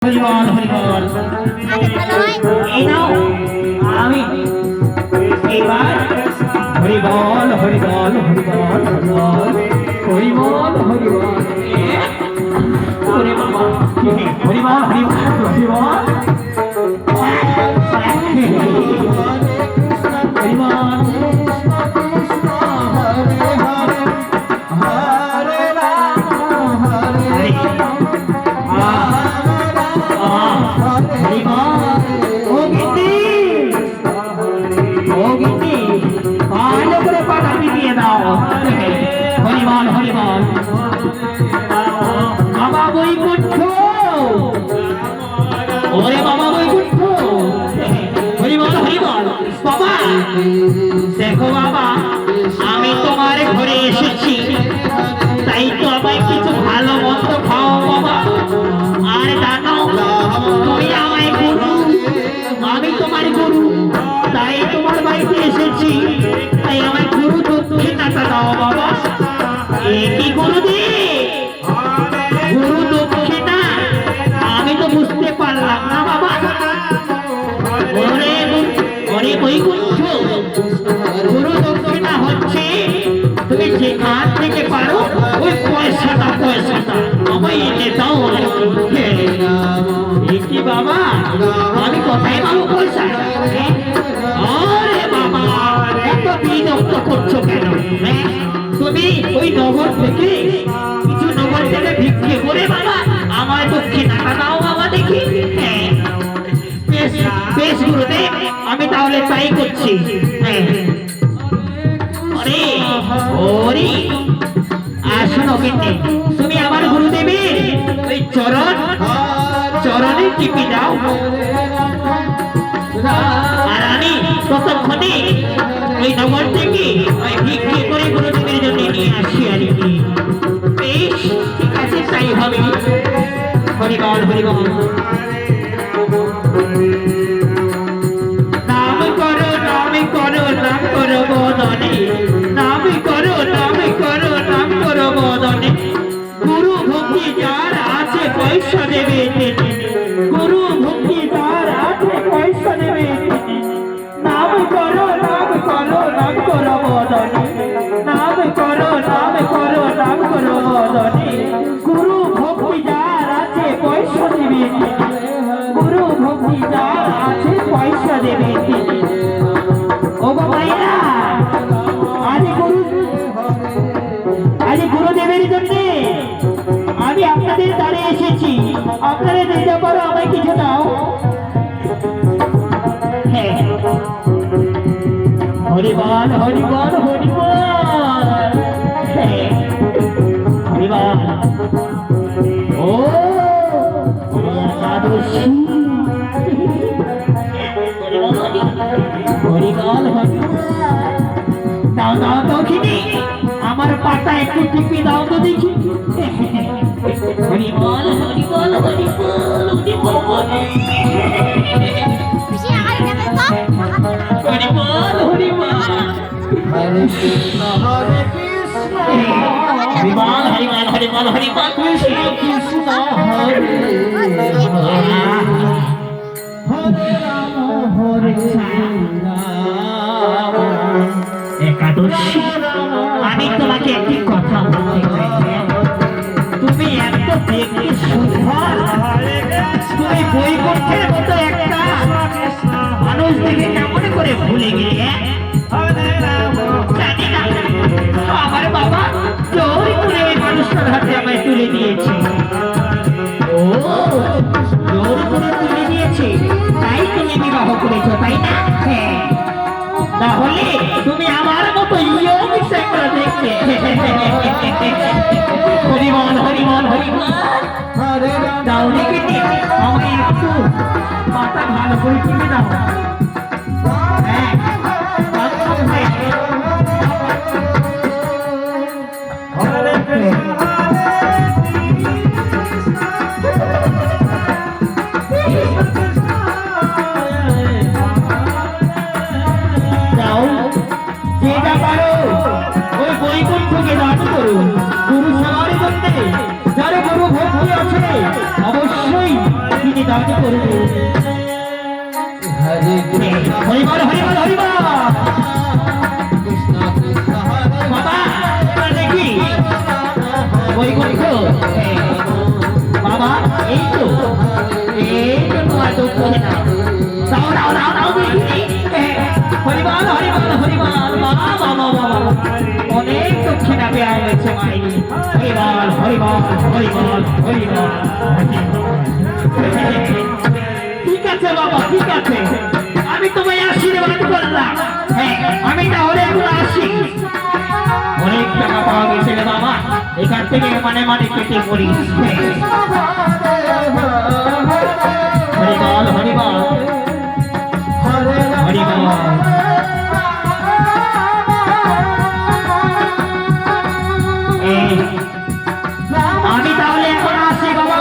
হরিবল হরিবল এই নাও আমি এবার হরিবল হরিবল হরিবল হরিবল হরিবল হরিবল ওরে বাবা হরিবল হরিবল হরিবল হরিবল হরিবল বাবা বৈকুণ্ঠ ওরে বাবা বৈকুণ্ঠ হরিবল হরিবল বাবা দেখো বাবা আমি তোমার ঘরে এসেছি তাই তো আমায় কিছু ভালো মন্দ খাও বাবা আর জানো তুমি আমায় গুরু আমি তোমার গুরু তাই তোমার বাড়িতে এসেছি তাই আমায় গুরু দক্ষিণাটা দাও বাবা কি গুরুদেব গুরু দক্ষিণা আমি তো বুঝতে পারলাম না বাবা ওরে বৈকুণ্ঠ গুরু দক্ষিণা হচ্ছে তুমি যেখান থেকে পারো ওই পয়সাটা আমায় এনে দাও কি বাবা আমি কোথায় পাবো পয়সা আরে বাবা এত বিরক্ত করছো কেন তুমি ওই নগর থেকে কিছু নগর থেকে ভিক্ষে করে বাবা আমার দক্ষিণাটা দাও বাবা দেখি বেশ বেশ গুরুদেব আমি তাহলে তাই করছি ওরে ওরে আসুন কিন্তু তুমি আমার গুরুদেবের ওই চরণে টিপি দাও আর আমি ততক্ষণে ওই নগর থেকে ওই ভিক্ষে করে গুরুদেবের জন্য নিয়ে আসি আর কি বেশ ঠিক আছে তাই হবে হরিবল হরিবল নাম করো বদনে নাম করো বদনে গুরু ভক্তি যার আছে পয়সা দেবে গুরু ভক্তি যার আছে পয়সা দেবে নাম করো বদনে নাম করো বদনে গুরু ভক্তি যার আছে পয়সা দেবে গুরু ভক্তি যার আছে পয়সা দেবে ও বাবাইরা আজ গুরুদেবের জন্য আমি আপনাদের দ্বারে এসেছি আপনারা দিতে পারো আমায় কিছু দাও হরিবল হরিবল হরিবল হরিবল ও একাদশী হরিবল দাও দাও দক্ষিণী আমার পাটা একটু টিপি দাও তো দেখি হরিবল হরিবল হরিবল হরিবল হরিবল হরে কৃষ্ণ হরিবল হরিবল হরিবল হরিবল কৃষ্ণ কৃষ্ণ হরে হরে রাম হরে রাম একাদশী আমি তোমাকে একটি কথা বলতে চাই তুমি এত দেখতে সুন্দর তুমি বৈকুণ্ঠের মতো একটা মানুষ দেখে কেমন করে ভুলে গেলে জানি না আমার বাবা জোর করে ওই মানুষটার হাতে আমায় তুলে দিয়েছে ও জোর করে তুলে দিয়েছে তাই তুমি বিবাহ করেছো তাই না তাহলে তুমি আমার মতো ইয়ং সেক্টর দেখতে হরিবল হরিবল হরিবল দাও দেখি আমাকে একটু মাথা ভালো করে টিপে দাও যেটা পারো ওই বৈকুণ্ঠকে দান করুন গুরু সবার জন্য যারা গুরু ভক্তি আছে অবশ্যই তিনি তুমি দান করবে। হরে কৃষ্ণ হরি বল হরি বল হরি বল। কৃষ্ণ কৃষ্ণ হরে বাবা এবার দেখি বৈকুণ্ঠ। বাবা এই তো তোমার দুঃখ না। দাও দাও দাও দাও দেখি। হরি বল হরি বল হরি বল। বাবা বাবা বাবা অনেক দক্ষিণা দেওয়া হয়েছে মাই। হরি বল হরি বল হরি বল হরি বল। ঠিক আছে বাবা ঠিক আছে, আমি তোমায় আশীর্বাদ করলাম। হ্যাঁ আমি তাহলে এখন আসি। অনেক টাকা পাওয়া গেছে রে বাবা, এখান থেকে মানে মানে কেটে পড়ি। হরি বল হরি বল হরি বল। আমি তাহলে এখন আসি বাবা।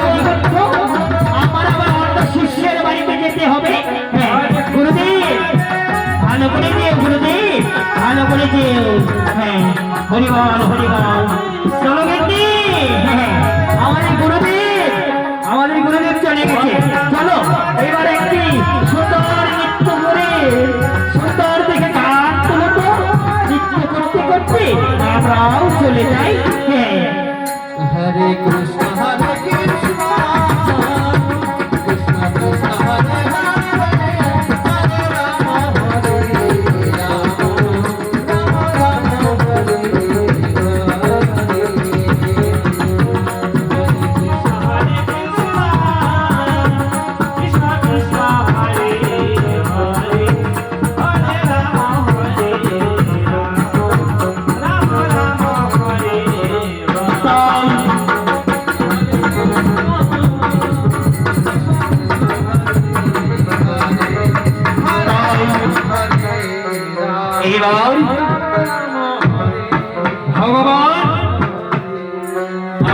আমার আবার অন্য শিষ্যের বাড়িতে যেতে হবে। হ্যাঁ গুরুদেব ভালো করে যেও, গুরুদেব ভালো করে যেও। হ্যাঁ হরি বল হরি বল। চলো গেছি। হ্যাঁ আমাদের গুরুদেব চলে গেছে। চলো এবার একটি সুন্দর নৃত্য করে সুন্দর দেখে গান তুলো তো। নৃত্য করতে করতে আমরাও চলে যাই। হ্যাঁ হরে কৃষ্ণ হরে কৃষ্ণ কৃষ্ণ কৃষ্ণ হরে হরে হরে রাম হরে রাম রাম রাম হরে এবার ভগবান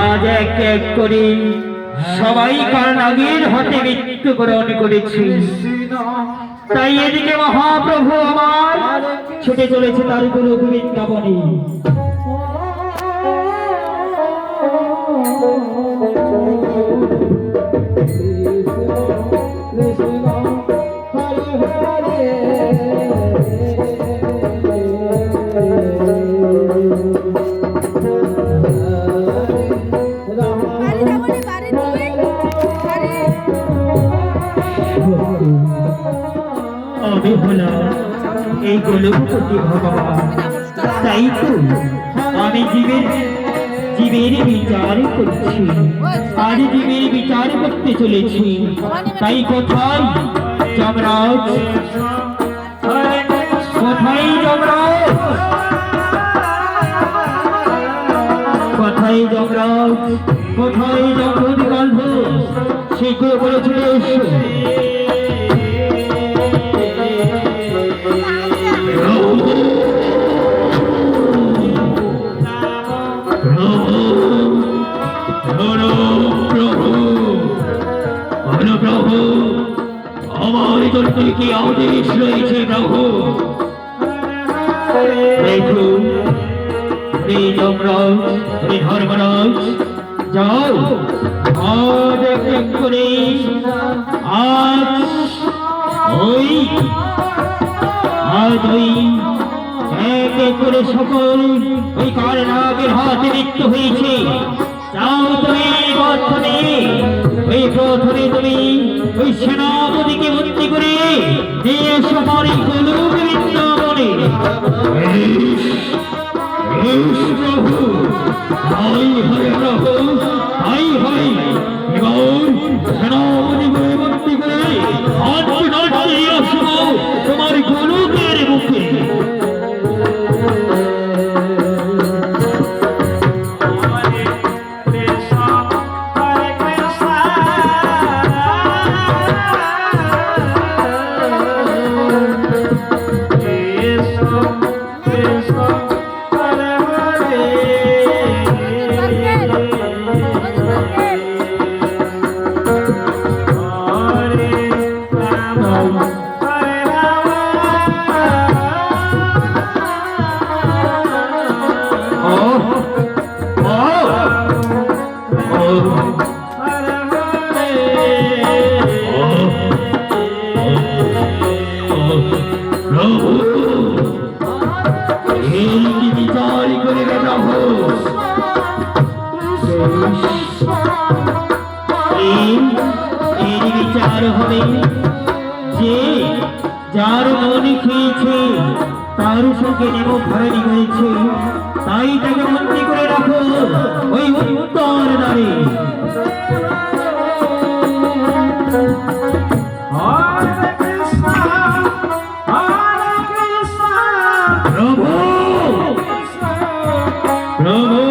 আজ এক এক করে সবাই কারাগার হতে মৃত্যুবরণ করেছে। তাই এদিকে মহাপ্রভু আমার ছুটে চলেছে তার গুরু বৃন্দাবনে। আমি হলাম এই গোলকপতি ভগবান। তাই তো আমি জীবের বিচার করছি, আর জীবের বিচার করতে চলেছি। তাই কোথায় যমরাজ, কোথায় যমরাজ, কোথায় যমরাজ, কোথায় যমদূত গন্ধ, শীঘ্র করে চলে এসো। প্রভু আমার জন্য কি আদেশ রয়েছে প্রভু? দেখুন এই যমরাজ এই ধর্মরাজ যাও আজ এক এক করে আজ ওই এক এক করে সকল ওই কারাগারের হাতে মৃত্যু হয়েছে। যাও তুমি প্রথমে তুমি ওই সেনাপতিকে বন্দি করে নিয়ে এসো আমার এই গোলক বৃন্দাবনে। প্রভু হাই হাই প্রভু হাই হাই। এবং সেনাপতি করে বন্দি করে নিয়ে আসবো তোমার গোলকের মুখে। বিচার হবে যে যার মনে খেয়েছে তার সঙ্গে নেব ভরণী হয়েছে, তাই তাকে বন্দি করে রাখো ওই উত্তর দ্বারে। প্রভু প্রভু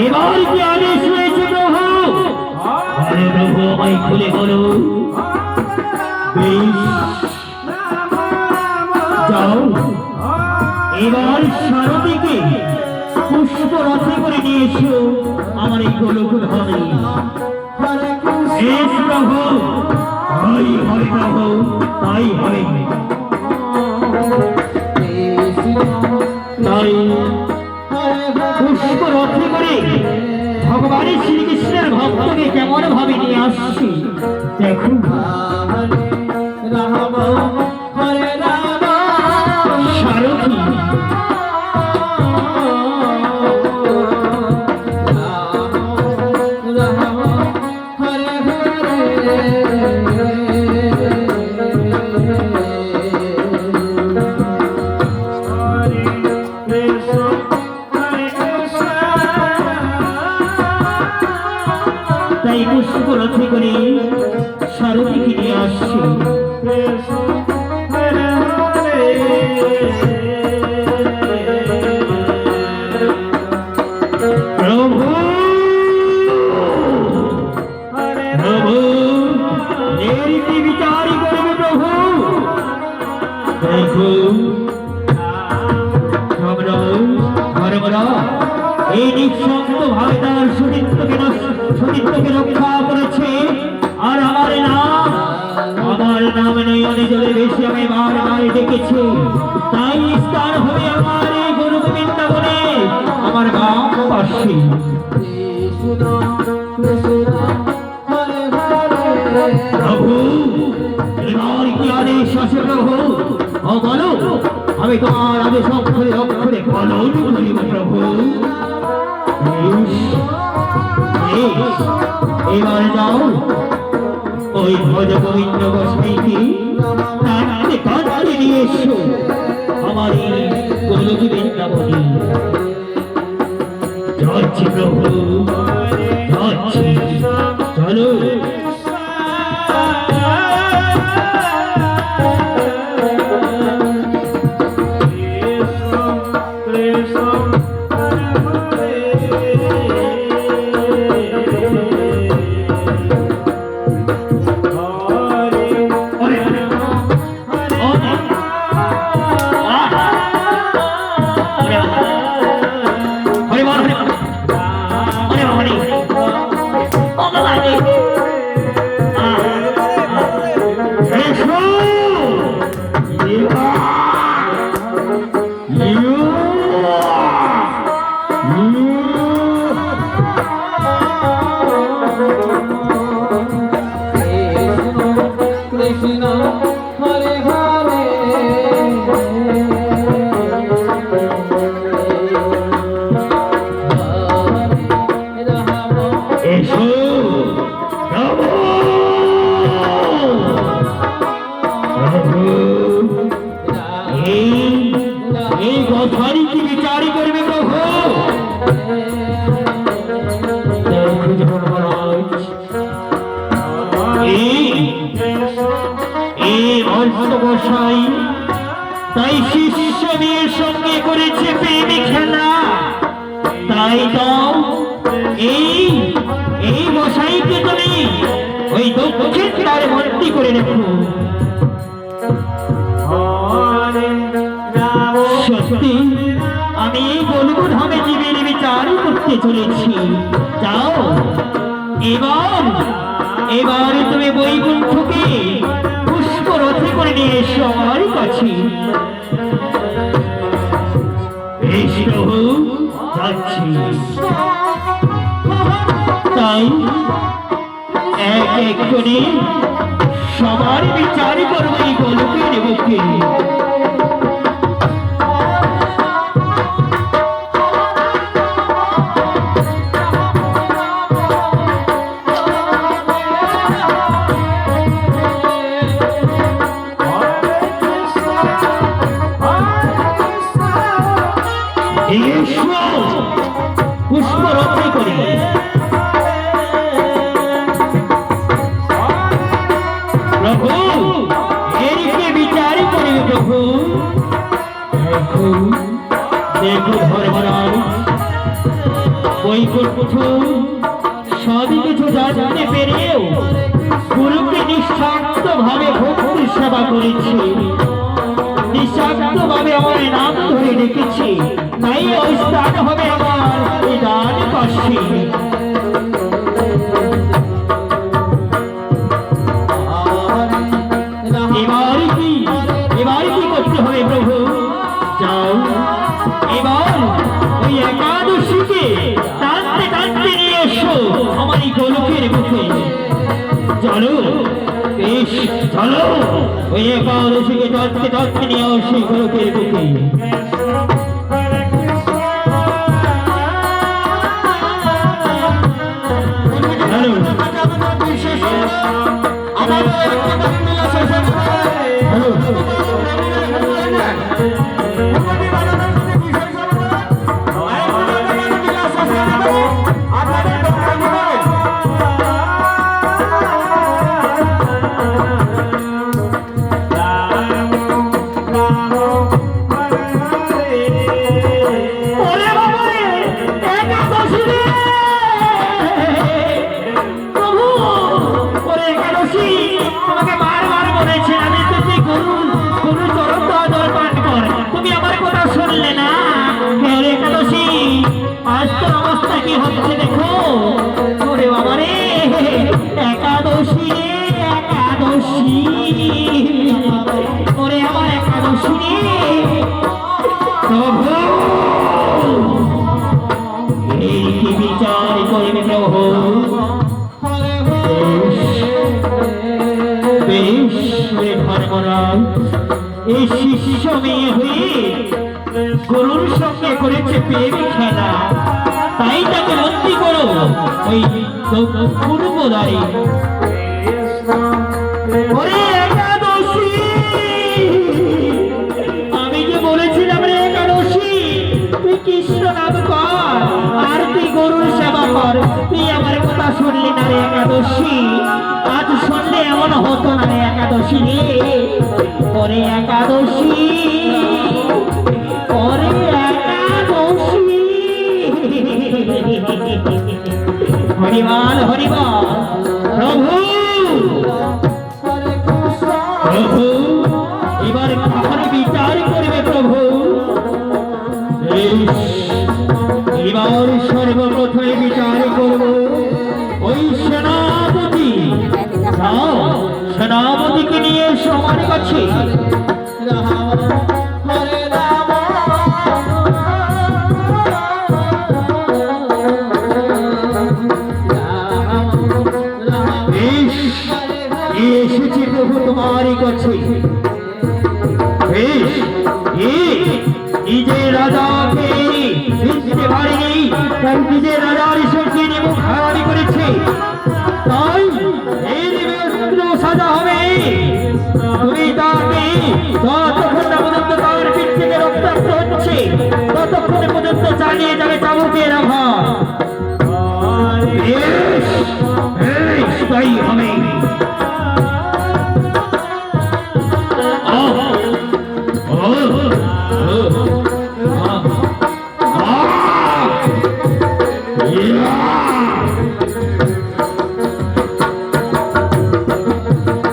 এবার কি আদেশ হয়েছে প্রভু? আরে প্রভু আমায় খুলে বলো। বেশ, যাও এবার সারথীকে পুষ্প রথে করে নিয়ে এসো আমার এই গোলক ধামে। বেশ প্রভু, তাই হবে প্রভু, তাই হবে। তাই পুষ্প রথে করে ভগবানের শ্রীকৃষ্ণের ভক্তকে কেমন ভাবে নিয়ে আসছি দেখো। সারথী তাই পুষ্প রথে করে সারথীকে নিয়ে আসছি। প্রভু প্রভু এর কি বিচার করবে প্রভু? দেখো এই নিঃসন্ত ভাবে তার সতীত্বকে রক্ষা করেছে, আর আমার নাম নেই অনেক জলে বেশি আমি বারবার ডেকেছি, তাই স্থান হবে আমার এই গুরু বৃন্দাবনে আমার বাম পাশে। প্রভু এবার কি আদেশ আছে প্রভু? ও বলো, আমি তোমার আদেশ অক্ষরে অক্ষরে পালন করিব প্রভু। এবার যাও ওই ভজ গোবিন্দ গোসাইকে কাঁদতে কাঁদতে নিয়ে এসো আমার এই গোলক বৃন্দাবনে। যাচ্ছি প্রভু, যাচ্ছি, চলো। এই কথারই কি বিচারই করবে প্রভু? গোসাই তাই শিষ্য মেয়ের সঙ্গে করেছে প্রেমী খেলা, তাই তো এই গোসাইকে তুমি ওই দক্ষিণ দ্বারে ভর্তি করে রেখো। সত্যি আমি এই গোলক ধামে জীবের বিচার করতে চলেছি। যাও এবার তুমি বৈকুণ্ঠকে পুষ্প রথে করে নিয়ে এসো আমার কাছে। যাচ্ছি, তাই এক এক করে সবার বিচার করবো এই গোলকের বুকে। এসো পুষ্প রক্ষা করি। প্রভু এরিকে বিচার করিবে প্রভু। দেখো দেখো ধর্মরাজ বৈকুণ্ঠ সবই কিছু জানতে পেরেও গুরুকে নিঃস্বার্থ ভাবে ভক্তি সেবা করেছি, নিঃস্বার্থ ভাবে আমার নাম ধরে রেখেছি, তাই ওই স্থান হবে আমার এই দান কাশী। এবার কি করতে হবে প্রভু? যাও এবার ওই একাদশীকে টানতে টানতে নিয়ে এসো আমার এই গোলকের বুকে। চলো বেশ চলো ওই একাদশীকে টানতে টানতে নিয়ে আসি গোলকের বুকে। বিচার করিবে প্রভু। বেশ ধর্মরাজ এই শিষ্য মেয়ে হয়ে গুরুর সঙ্গে করেছে প্রেম খেলা, তাই তাকে বন্দি করো ওই পূর্বদারে। আমি যে বলেছিলাম রে একাদশী তুই কৃষ্ণ নাম কর আর তুই গরুর সেবা কর, তুই আমার কথা শুনলি না রে একাদশী। আজ শুনলে এমন হতো না রে একাদশী রে। পরে একাদশী পরে একাদশী হরিবল হরিবল। প্রভু প্রভু এবার কাহার বিচার করবে প্রভু? এবার সর্বপ্রথমে বিচার করব ওই সেনাপতি। সেনাপতিকে নিয়ে সবার কাছে। এসেছি প্রভু তোমারই কাছে। বেশ নিজে রাজাকে বুঝতে পারিনি, তাই নিজে রাজার সঙ্গে মুখ হারানি করেছে, তাই এই সাজা হবে। তুমি তাকে যতক্ষণ না পর্যন্ত তার পিঠ থেকে রক্তাক্ত হচ্ছে ততক্ষণ পর্যন্ত চালিয়ে যাবে চাবুকের আঘাত। তাই হবে।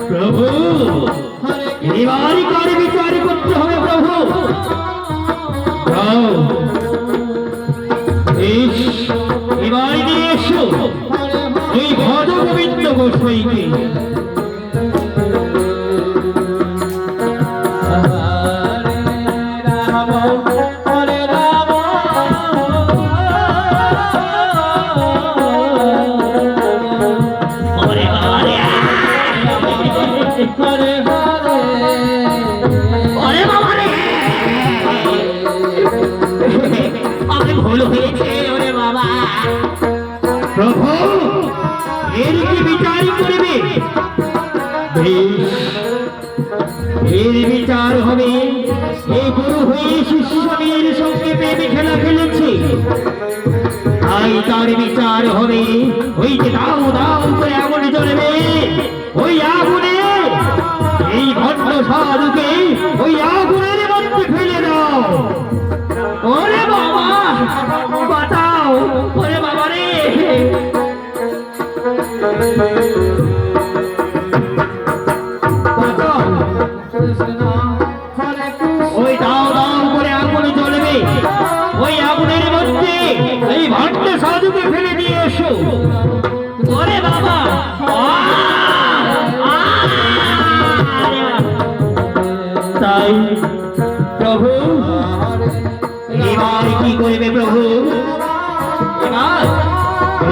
প্রভু এবারই কার বিচার করতে হবে প্রভু? এবার নিয়ে এসো ওই ভজ গোবিন্দ গোস্বাইকে। প্রভু এর কি বিচার করবে? এর বিচার হবে এই গুরু হয়ে শিষ্য মেয়ের সঙ্গে প্রেমে খেলা খেলে তার বিচার হবে। ওই যে দাও দাও করে আগুন জ্বলবে, ওই আগুনে এই ভণ্ড সাধুকে ওই আগুনের মধ্যে ফেলে দাও। ওরে বাবা বাঁচাও, ওরে বাবা রে। বাঁচাও। কৃষ্ণ হরে কৃষ্ণ ওই দাও দাও করে আগুন জ্বলবে, ওই আগুনের মধ্যে এই ভণ্ড সাধুকে ফেলে দিয়ে এসো। ওরে বাবা তাই প্রভু এবার কি করবে প্রভু? এবার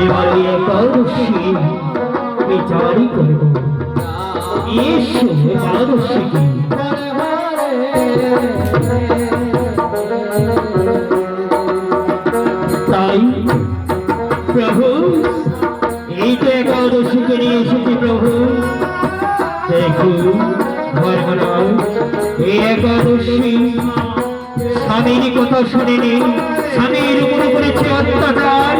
এবার ওই একাদশী বিচারই করব। এসো একাদশী কি তাই প্রভু এই তো একাদশীকে নিয়ে এসেছি প্রভু। দেখুন এই একাদশী স্বামীর কথা শুনেনি, স্বামীর উপরে করেছে অত্যাচার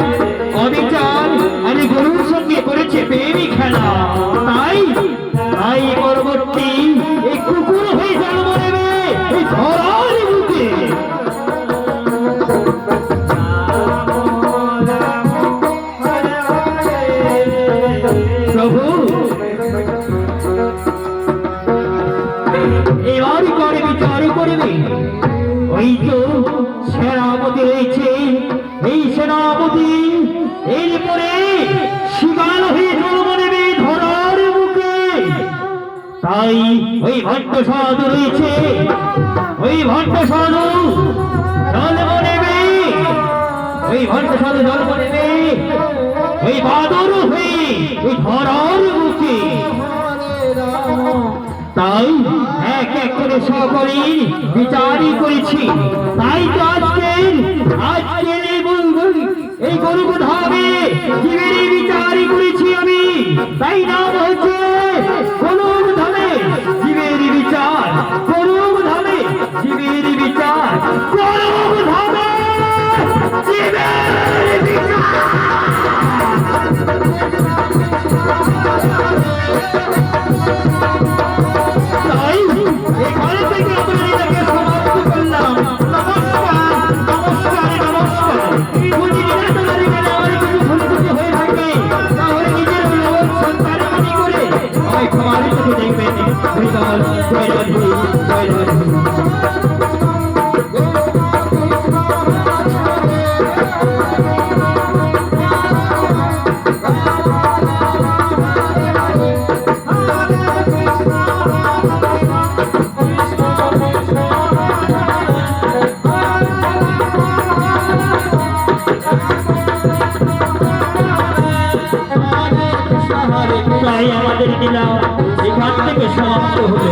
অবিচার, আমি গরুর সঙ্গে করেছে প্রেমী খেলা। তাই তাই পরবর্তী এই কুকুর হয়ে জন্ম নেবে এই ধরার বুকে। প্রভু এবার করে বিচার করবে। ওই তো সেনাপতি রয়েছে, এই সেনাপতি এরপরে শিকার হয়ে জন্ম নেবে ধরার বুকে। তাই ওই ভণ্ড সাধু রয়েছে, ওই ভণ্ড সাধু জন্ম নেবে, ওই ভণ্ড সাধু জন্ম নেবে ওই বাদর হয়ে ওই ধরার বুকে। তাই এক এক করে সকলেই বিচারই করেছি। তাই তো আজকের এই গরু ধামে জীবের বিচারই করেছি আমি। তাই নাম হচ্ছে গরুর ধামে জীবের বিচার, গরুর ধামে জীবের বিচার, গরুর ধামে জীবের বিচার। তাই এখানে থেকে আপনাদেরকে সমাপ্ত করলাম। নমস্কার নমস্কার নমস্কার। যদি দিনাজপুরে গেলে আমার কিছু ভুল ত্রুটি হয়ে থাকে তাহলে নিজের লোক সন্তানমানি করে আমায় ক্ষমার চোখে দেখবেন। হরিবল জয় রাধে জয় রাধে। তাই আমাদের লীলা এখান থেকে সমাপ্ত হলো।